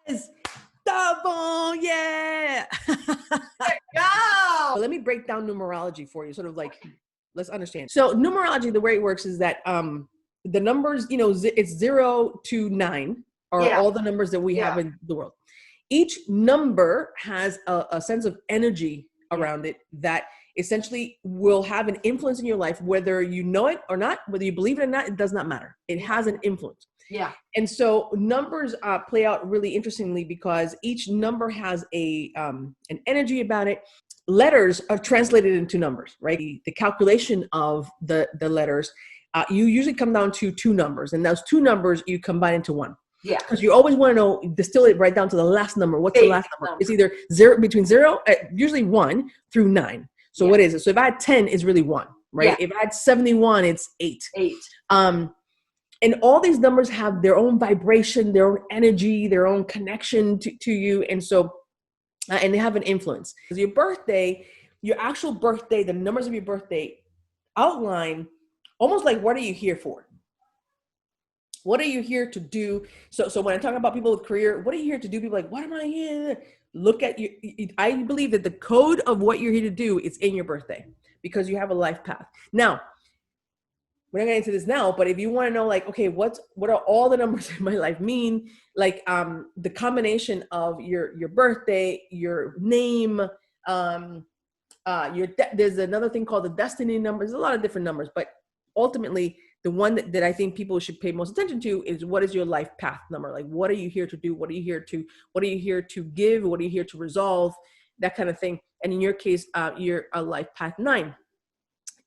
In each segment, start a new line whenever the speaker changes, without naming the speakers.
Yes. Double, yeah.
Go.
Let me break down numerology for you, sort of like, let's understand. So numerology, the way it works is that the numbers, it's 0 to 9 are all the numbers that we have in the world. Each number has a sense of energy around it that essentially will have an influence in your life, whether you know it or not, whether you believe it or not, it does not matter. It has an influence.
Yeah.
And so numbers play out really interestingly because each number has an energy about it. Letters are translated into numbers, right? The calculation of the letters, you usually come down to 2 numbers, and those 2 numbers you combine into 1.
Yeah.
Because you always want to know, distill it right down to the last number. What's the last number? It's either between 0, usually 1 through 9. So what is it? So if I had 10, it's really 1, right? Yeah. If I had 71, it's 8.
8.
And all these numbers have their own vibration, their own energy, their own connection to you. And so, and they have an influence. Your birthday, your actual birthday, the numbers of your birthday outline almost like, what are you here for? What are you here to do? So when I talk about people with career, what are you here to do? People are like, what am I here? Look at you. I believe that the code of what you're here to do is in your birthday because you have a life path. Now, we're not getting into this now, but if you want to know, like, okay, what are all the numbers in my life mean? Like the combination of your birthday, your name, there's another thing called the destiny numbers. There's a lot of different numbers, but ultimately the one that I think people should pay most attention to is, what is your life path number? Like, what are you here to do? What are you here to give? What are you here to resolve? That kind of thing. And in your case, you're a life path 9.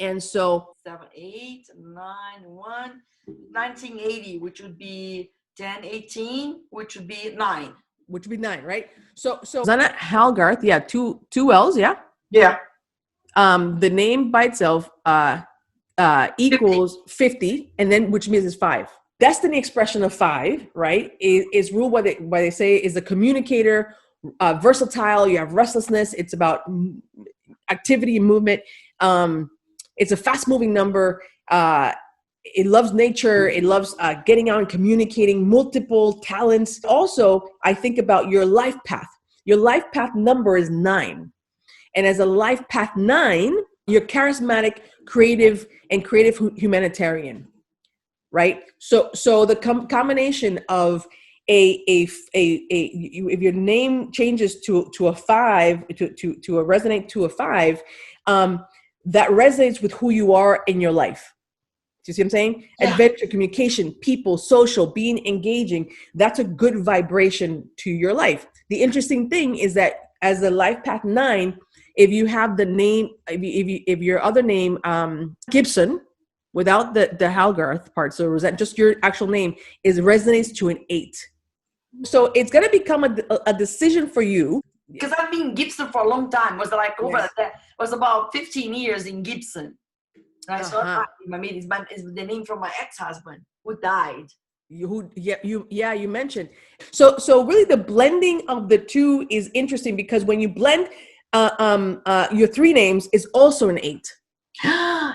And so
7, 8, 9, 1, 1980, which would be 10, 18, which would be 9.
Which would be 9, right? So Zana Halgarth, yeah, two L's, yeah?
Yeah.
The name by itself equals 50, and then which means it's 5. Destiny expression of 5, right, is ruled by they say is a communicator, versatile. You have restlessness. It's about activity and movement. It's a fast-moving number. It loves nature. It loves getting out and communicating, multiple talents. Also, I think about your life path. Your life path number is 9. And as a life path 9, you're charismatic, creative, and creative humanitarian, right? So the combination of if your name changes to a 5, to a resonate to a 5, that resonates with who you are in your life. Do you see what I'm saying? Yeah. Adventure, communication, people, social, being engaging. That's a good vibration to your life. The interesting thing is that as a life path 9, if you have the name, if your other name, Gibson, without the Halgarth part, so is that just your actual name, resonates to an 8. So it's going to become a decision for you.
Because I've been in Gibson for a long time. Was like over that. Was about 15 years in Gibson. And I saw it's the name from my ex-husband who died.
You mentioned. So really the blending of the 2 is interesting because when you blend your 3 names is also an 8.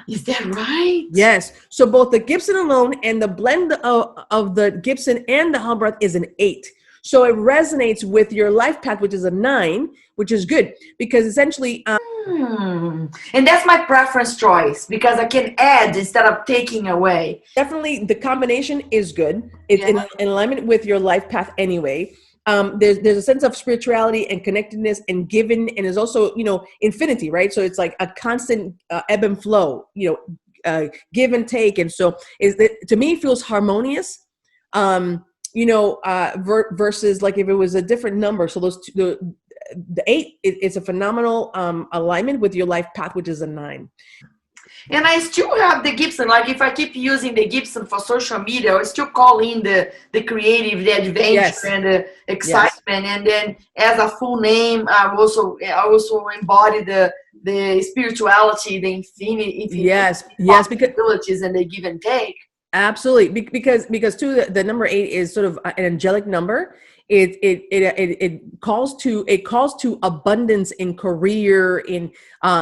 Is that right?
Yes. So both the Gibson alone and the blend of the Gibson and the Halgarth is an 8. So it resonates with your life path, which is a 9, which is good because essentially.
And that's my preference choice because I can add instead of taking away.
Definitely, the combination is good. It's in alignment with your life path anyway. There's a sense of spirituality and connectedness and giving, and there's also infinity, right? So it's like a constant ebb and flow, give and take, and so to me it feels harmonious. Versus like if it was a different number. So the 8 is a phenomenal alignment with your life path, which is a 9.
And I still have the Gibson. Like if I keep using the Gibson for social media, I still call in the creative, the adventure, and the excitement. Yes. And then as a full name, I also embody the spirituality, the infinity.
Yes,
possibilities, and the give and take.
Absolutely, because too the number 8 is sort of an angelic number. It calls to abundance in career, in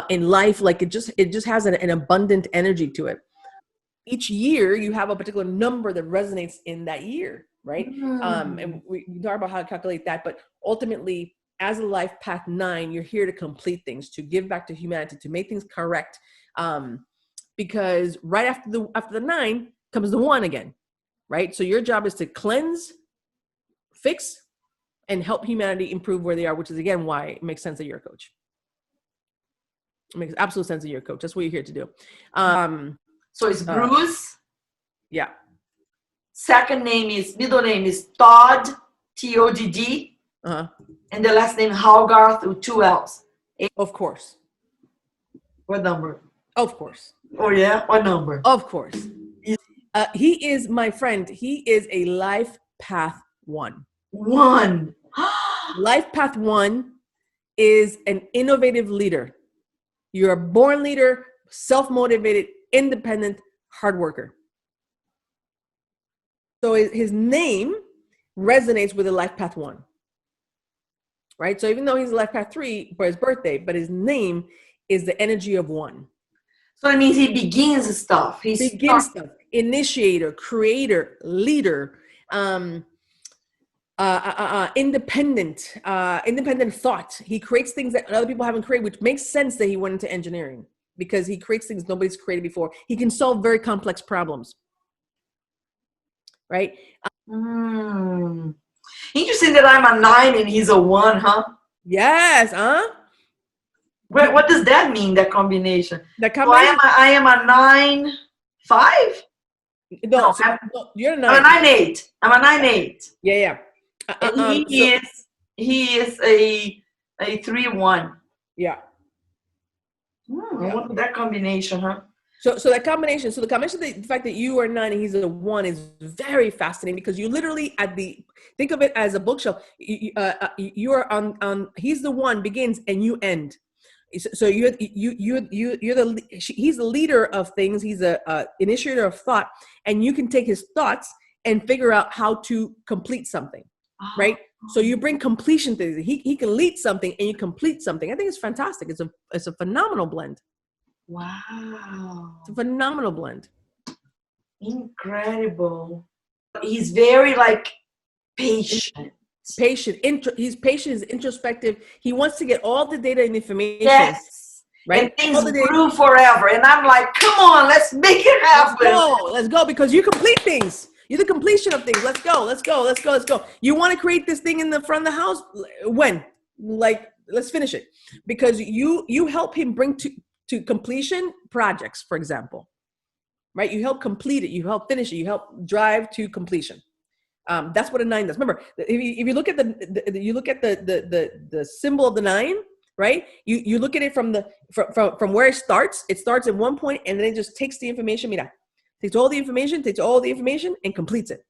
life. Like it just has an abundant energy to it. Each year you have a particular number that resonates in that year, right? And we talk about how to calculate that, but ultimately, as a life path 9, you're here to complete things, to give back to humanity, to make things correct. Because right after the 9 comes the 1 again, right? So your job is to cleanse, fix, and help humanity improve where they are, which is again why it makes sense that you're a coach. It makes absolute sense that you're a coach. That's what you're here to do.
So it's Bruce.
Yeah.
Middle name is Todd, Todd. And the last name Hogarth with 2 L's.
Of course.
What number?
Of course.
Oh yeah, what number?
Of course. He is my friend. He is a life path 1.
1.
Life path 1 is an innovative leader. You're a born leader, self-motivated, independent, hard worker. So his name resonates with a life path 1, right? So even though he's a life path 3 for his birthday, but his name is the energy of 1.
So it means he begins stuff. He begins
stuff. Initiator, creator, leader, independent thought. He creates things that other people haven't created, which makes sense that he went into engineering, because he creates things nobody's created before. He can solve very complex problems, right?
Interesting that I'm a 9 and he's a 1, huh?
Yes,
What does that mean, that combination?
That combination?
So I am a 9, 5?
No, you're a 9.
I'm a 9-8. I'm a 9-8.
Yeah.
He is a 3-1.
Yeah.
What is that combination, huh?
So the combination, the fact that you are 9 and he's a 1 is very fascinating, because you literally think of it as a bookshelf. You are on he's the 1 begins and you end. So he's the leader of things. He's a initiator of thought, and you can take his thoughts and figure out how to complete something, right? So you bring completion to it. He can lead something and you complete something. I think it's fantastic. It's a phenomenal blend.
Wow.
It's a phenomenal blend.
Incredible. He's very patient.
He's patient, he's introspective. He wants to get all the data and information.
Yes.
Right?
And things grew forever. And I'm like, come on, let's make it happen.
Let's go, because you complete things. You're the completion of things. Let's go. You want to create this thing in the front of the house? When? Let's finish it. Because you help him bring to completion projects, for example. Right? You help complete it. You help finish it. You help drive to completion. That's what a 9 does. Remember, if you look at the symbol of the 9, right? You look at it from where it starts. It starts at one point, and then it just takes the information. Takes all the information, and completes it.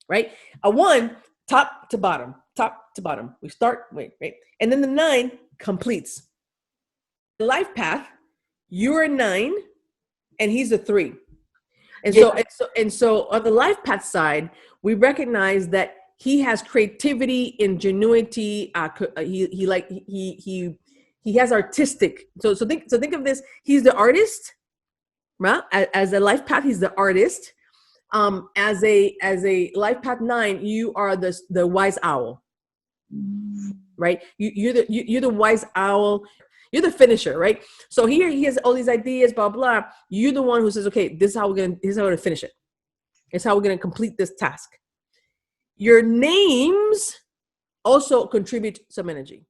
Right? A 1, top to bottom. We start, right? And then the 9 completes. The life path, you're a 9, and he's a 3. And so on the life path side, we recognize that he has creativity, ingenuity. He has artistic. So think of this. He's the artist, right? As a life path, he's the artist. As a life path 9, you are the wise owl, right? You're the wise owl. You're the finisher, right? So here he has all these ideas, blah, blah. You're the one who says, okay, this is how we're going to finish it. It's how we're going to complete this task. Your names also contribute some energy.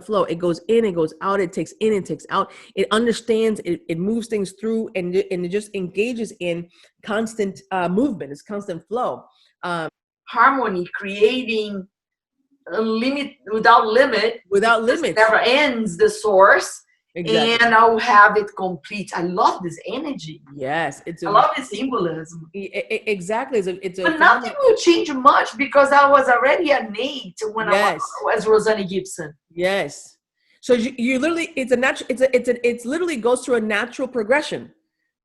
Flow, it goes in, it goes out, it takes in, it takes out. It understands, it moves things through, and it just engages in constant movement. It's constant flow.
Harmony, creating without limit. It never ends, the source. Exactly. And I'll have it complete. I love this energy.
Yes,
I love the symbolism.
Exactly.
But nothing will change much, because I was already an 8 when I was Rosanne Gibson.
Yes. So you literally, it's literally goes through a natural progression,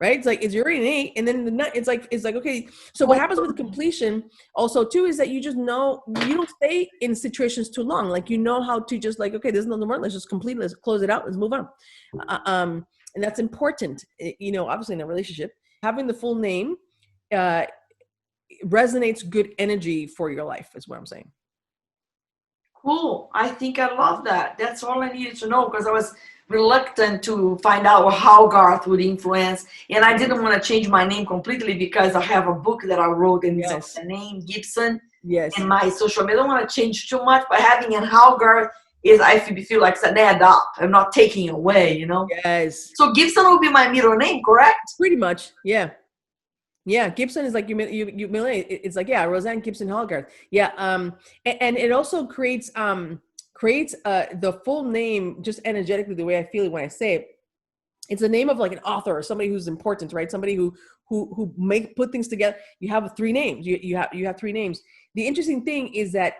right? It's like, you're already an 8, and then it's like, okay. So what happens with completion also too is that you just know, you don't stay in situations too long. Like, you know how to just okay, there's nothing more. Let's just complete it. Let's close it out. Let's move on. And that's important. Obviously in a relationship, having the full name, resonates good energy for your life, is what I'm saying.
Cool. I think I love that. That's all I needed to know, because I was reluctant to find out how Garth would influence, and I didn't want to change my name completely because I have a book that I wrote and it's the name Gibson.
Yes.
And my social media, I don't want to change too much, but having an how Garth is, I feel like it's an add up. I'm not taking away, you know?
Yes.
So Gibson will be my middle name, correct?
Pretty much, yeah. Yeah, Gibson is like you it's like, yeah, Roseanne Gibson Hallgarth. Yeah, and it also creates the full name just energetically, the way I feel it when I say it. It's the name of like an author or somebody who's important, right? Somebody who put things together. You have three names. You have three names. The interesting thing is that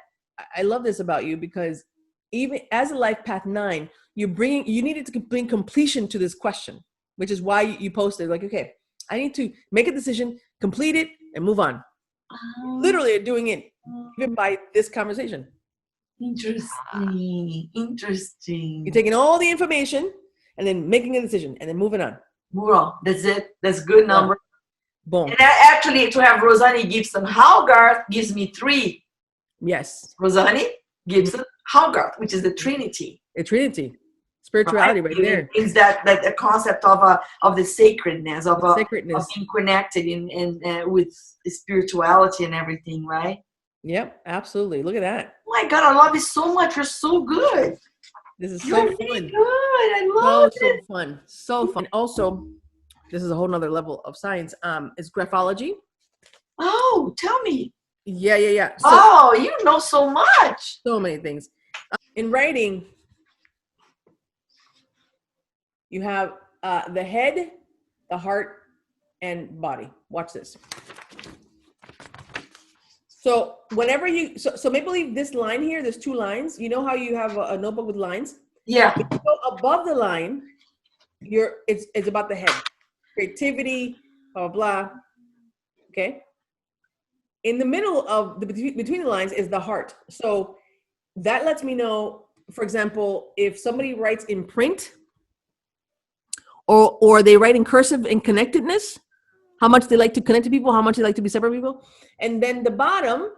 I love this about you, because even as a life path 9, you needed to bring completion to this question, which is why you posted like, okay, I need to make a decision, complete it, and move on. Literally doing it even by this conversation.
Interesting.
You're taking all the information and then making a decision and then moving on.
Move on. That's it. That's a good number.
Boom.
And actually, to have Roseanne Gibson Hallgarth gives me 3.
Yes.
Roseanne Gibson Hallgarth, which is the Trinity.
A Trinity. Spirituality right there.
It's that the concept of the sacredness, of
sacredness,
of being connected in with spirituality and everything, right?
Yep, absolutely. Look at that.
Oh my God, I love it so much. You're so good.
This is so fun.
Really good. I love it.
So fun. So fun. And also, this is a whole nother level of science. It's graphology.
Oh, tell me.
Yeah.
So, you know so much.
So many things. In writing, you have the head, the heart, and body. Watch this. So whenever so make believe this line here, there's 2 lines. You know how you have a notebook with lines?
Yeah.
If you go above the line, it's about the head. Creativity, blah, blah. Okay. In the middle of between the lines is the heart. So that lets me know, for example, if somebody writes in print, or they write in cursive in connectedness, how much they like to connect to people, how much they like to be separate people. And then the bottom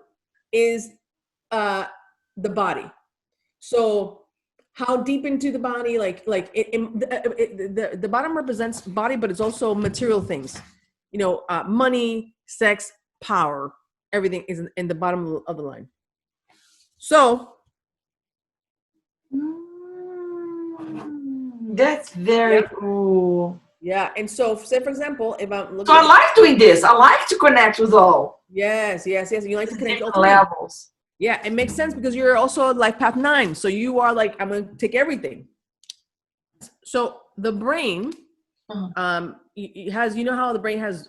is the body. So how deep into the body, the bottom represents body, but it's also material things. You know, money, sex, power, everything is in the bottom of the line. So
that's very cool.
Yeah, and so say for example, if I'm looking.
So I like doing this. I like to connect with all.
Yes. You like to connect with all
levels.
Yeah, it makes sense because you're also life path 9, so you are like, I'm gonna take everything. So the brain, it has, you know how the brain has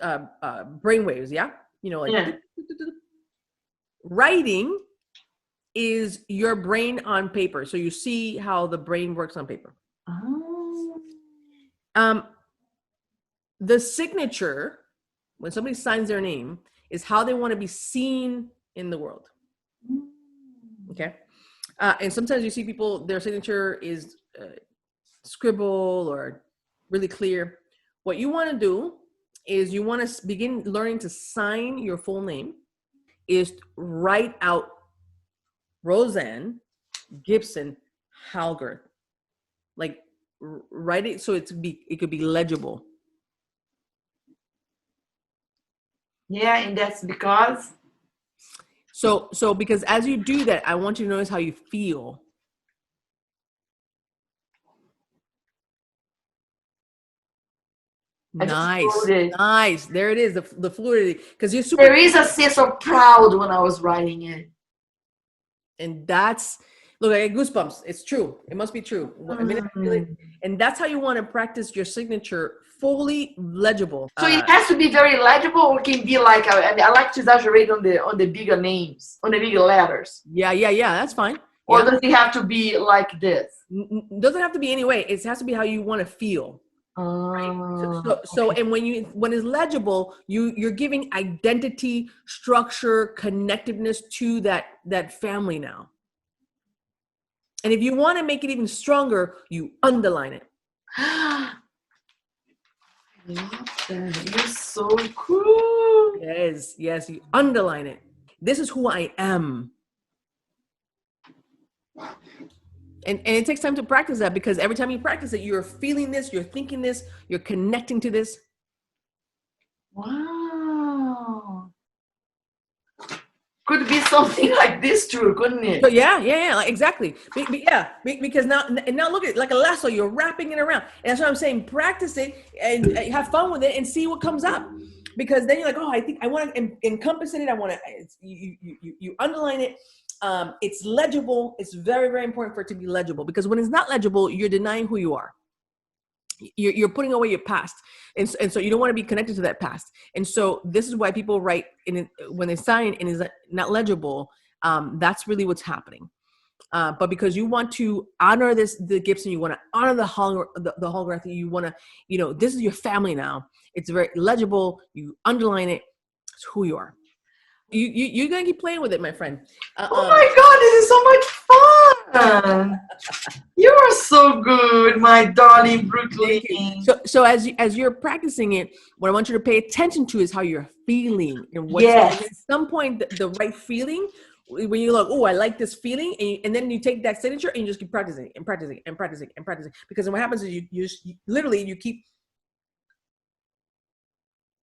brain waves, yeah? You know, like writing is your brain on paper. So you see how the brain works on paper. The signature, when somebody signs their name, is how they want to be seen in the world. Okay. And sometimes you see people, their signature is scribble or really clear. What you want to do is you want to begin learning to sign your full name, is write out Roseanne Gibson Hallgarth. Like write it so it could be legible.
Yeah, and that's because?
So because as you do that, I want you to notice how you feel. Nice. There it is, the fluidity. Because you're super.
There is a sense of proud when I was writing it.
And that's, look, I get goosebumps. It's true. It must be true. And that's how you want to practice your signature fully legible.
So it has to be very legible, or can be like, I like to exaggerate on the bigger names, on the bigger letters.
Yeah. That's fine.
Or does it have to be like this?
Doesn't have to be any way. It has to be how you want to feel. Right? So and when it's legible, you're giving identity, structure, connectiveness to that family now. And if you want to make it even stronger, you underline it.
You're so cool.
Yes, yes, you underline it. This is who I am. And it takes time to practice that, because every time you practice it, you're feeling this, you're thinking this, you're connecting to this.
Wow. Could be something like this too, couldn't it?
So yeah, like, exactly. Because now look at it like a lasso. You're wrapping it around, and that's what I'm saying. Practice it and have fun with it, and see what comes up. Because then you're like, oh, I think I want to encompass in it. I want to. You underline it. It's legible. It's very, very important for it to be legible, because when it's not legible, you're denying who you are. You're putting away your past, and so you don't want to be connected to that past. And so this is why people write when they sign and is not legible. That's really what's happening. But because you want to honor the gifts, and you want to honor the holography, you want to, this is your family now. It's very legible. You underline it. It's who you are. You're gonna keep playing with it, my friend.
Oh my God, this is so much fun! You are so good, my darling Brooklyn.
So as you're practicing it, what I want you to pay attention to is how you're feeling, and what.
Yes.
At some point, the right feeling, when you look, oh, I like this feeling, and then you take that signature and you just keep practicing and practicing and practicing and practicing. Because then what happens is you literally keep.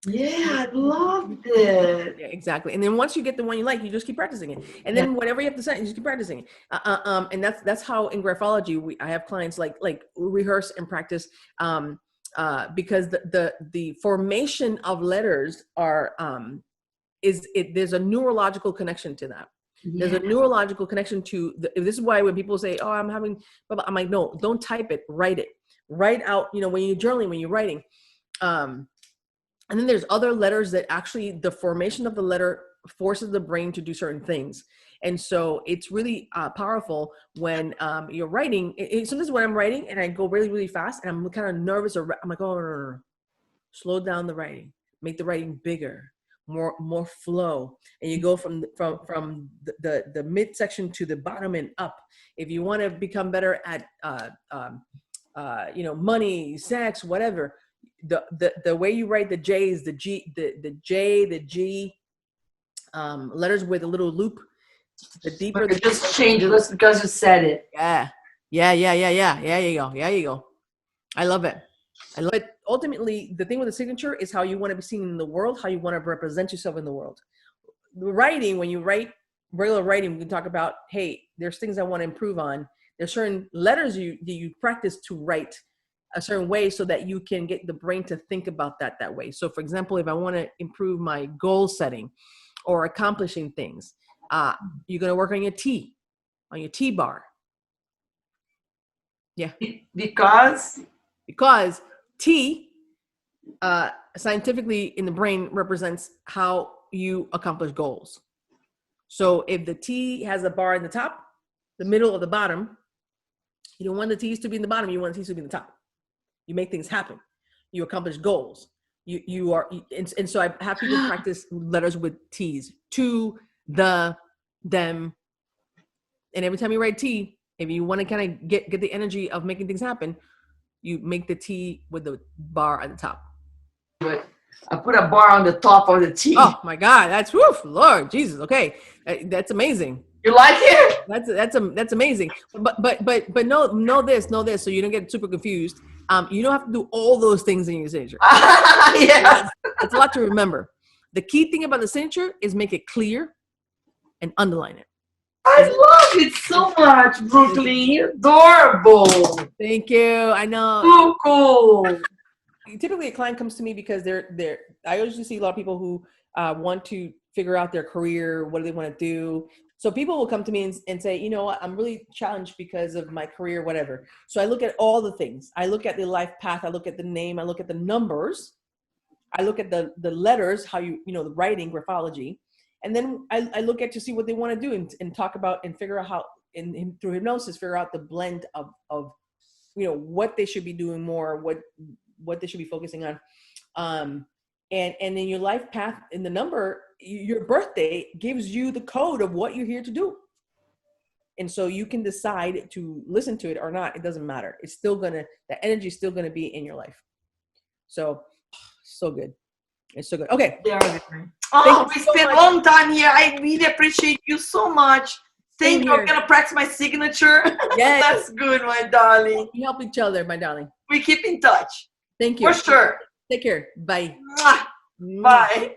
Yeah, I loved it.
Yeah, exactly. And then once you get the one you like, you just keep practicing it. And then whatever you have to say, you just keep practicing it. And that's how in graphology I have clients like rehearse and practice, because the formation of letters there's a neurological connection to that. There's a neurological connection to this is why when people say, oh, I'm like, no, don't type it, write it. Write out, when you're journaling, when you're writing. And then there's other letters that actually the formation of the letter forces the brain to do certain things. And so it's really powerful when you're writing. So this is when I'm writing and I go really, really fast and I'm kind of nervous, or I'm like, oh, no. Slow down the writing, make the writing bigger, more flow. And you go from the midsection to the bottom and up. If you want to become better at, money, sex, whatever, the way you write the J's, the G, the J, the G, letters with a little loop, the deeper.
The just change it just because you said it.
Yeah. Yeah, you go. I love it. Ultimately, the thing with the signature is how you want to be seen in the world, how you want to represent yourself in the world. The writing, when you write regular writing, we can talk about, hey, there's things I want to improve on. There's certain letters you practice to write a certain way so that you can get the brain to think about that way. So for example, if I want to improve my goal setting or accomplishing things, you're going to work on your T bar. Yeah. Because T, scientifically in the brain, represents how you accomplish goals. So if the T has a bar in the top, the middle, or the bottom, you don't want the T's to be in the bottom. You want the T's to be in the top. You make things happen. You accomplish goals. You are, and so I have people practice letters with T's: to, the, them. And every time you write T, if you want to kind of get the energy of making things happen, you make the T with the bar at the top.
I put a bar on the top of the T.
Oh my God, that's Lord Jesus. Okay, that's amazing.
You like it?
That's amazing. But know this, so you don't get super confused. You don't have to do all those things in your signature.
Yeah,
it's a lot to remember. The key thing about the signature is make it clear and underline it.
I love it so much, Brooklyn. Adorable.
Thank you. I know.
So cool.
Typically, a client comes to me because I usually see a lot of people who want to figure out their career. What do they want to do? So people will come to me and say, you know what, I'm really challenged because of my career, whatever. So I look at all the things. I look at the life path. I look at the name. I look at the numbers. I look at the letters, how the writing, graphology. And then I look at to see what they want to do and talk about and figure out how, through hypnosis, figure out the blend of what they should be doing more, what they should be focusing on. And in your life path, in the number, your birthday gives you the code of what you're here to do. And so you can decide to listen to it or not. It doesn't matter. It's still the energy is still gonna be in your life. So so good. It's so good. Okay.
Oh, we spent a long time here. I really appreciate you so much. Thank you. I'm going to practice my signature.
Yes.
That's good, my darling.
We help each other, my darling.
We keep in touch.
Thank you.
For sure.
Take care. Bye.
Bye.